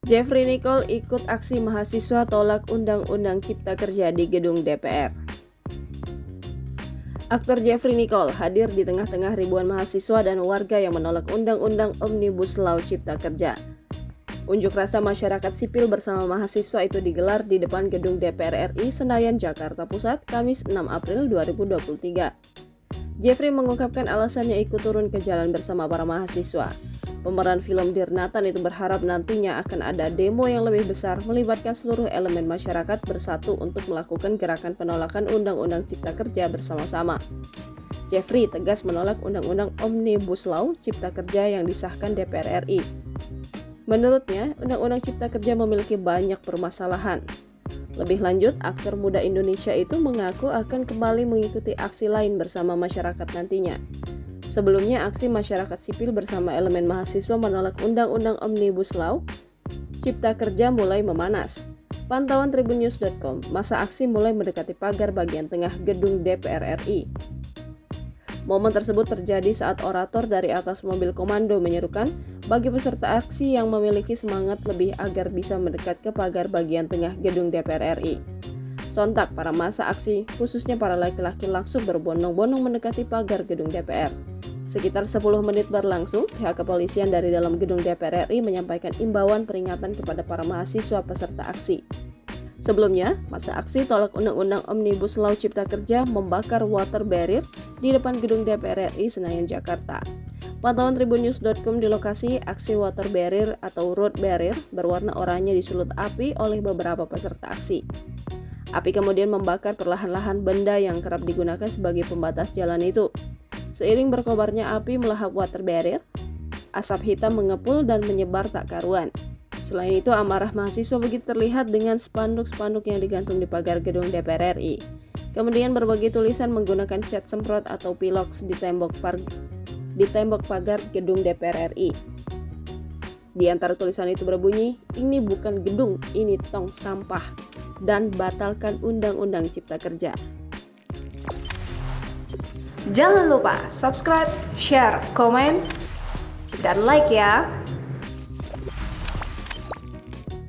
Jeffrey Nicole ikut aksi mahasiswa tolak Undang-Undang Cipta Kerja di gedung DPR. Aktor Jeffrey Nicole hadir di tengah-tengah ribuan mahasiswa dan warga yang menolak Undang-Undang Omnibus Law Cipta Kerja. Unjuk rasa masyarakat sipil bersama mahasiswa itu digelar di depan gedung DPR RI Senayan, Jakarta Pusat, Kamis 6 April 2023. Jeffrey mengungkapkan alasannya ikut turun ke jalan bersama para mahasiswa. Pemeran film Dear Nathan itu berharap nantinya akan ada demo yang lebih besar melibatkan seluruh elemen masyarakat bersatu untuk melakukan gerakan penolakan Undang-Undang Cipta Kerja bersama-sama. Jeffrey tegas menolak Undang-Undang Omnibus Law Cipta Kerja yang disahkan DPR RI. Menurutnya, Undang-Undang Cipta Kerja memiliki banyak permasalahan. Lebih lanjut, aktor muda Indonesia itu mengaku akan kembali mengikuti aksi lain bersama masyarakat nantinya. Sebelumnya, aksi masyarakat sipil bersama elemen mahasiswa menolak Undang-Undang Omnibus Law Cipta Kerja mulai memanas. Pantauan tribunnews.com, masa aksi mulai mendekati pagar bagian tengah gedung DPR RI. Momen tersebut terjadi saat orator dari atas mobil komando menyerukan bagi peserta aksi yang memiliki semangat lebih agar bisa mendekat ke pagar bagian tengah gedung DPR RI. Sontak, para massa aksi, khususnya para laki-laki langsung berbondong-bondong mendekati pagar gedung DPR. Sekitar 10 menit berlangsung, pihak kepolisian dari dalam gedung DPR RI menyampaikan imbauan peringatan kepada para mahasiswa peserta aksi. Sebelumnya, massa aksi tolak Undang-Undang Omnibus Law Cipta Kerja membakar water barrier di depan gedung DPR RI Senayan, Jakarta. Pantauan tribunnews.com di lokasi aksi water barrier atau road barrier berwarna oranye disulut api oleh beberapa peserta aksi. Api kemudian membakar perlahan-lahan benda yang kerap digunakan sebagai pembatas jalan itu. Seiring berkobarnya api melahap water barrier, asap hitam mengepul dan menyebar tak karuan. Selain itu, amarah mahasiswa begitu terlihat dengan spanduk-spanduk yang digantung di pagar gedung DPR RI. Kemudian berbagai tulisan menggunakan cat semprot atau pilox di tembok pagar gedung DPR RI. Di antara tulisan itu berbunyi, "Ini bukan gedung, ini tong sampah," dan "Batalkan Undang-Undang Cipta Kerja." Jangan lupa subscribe, share, komen, dan like ya!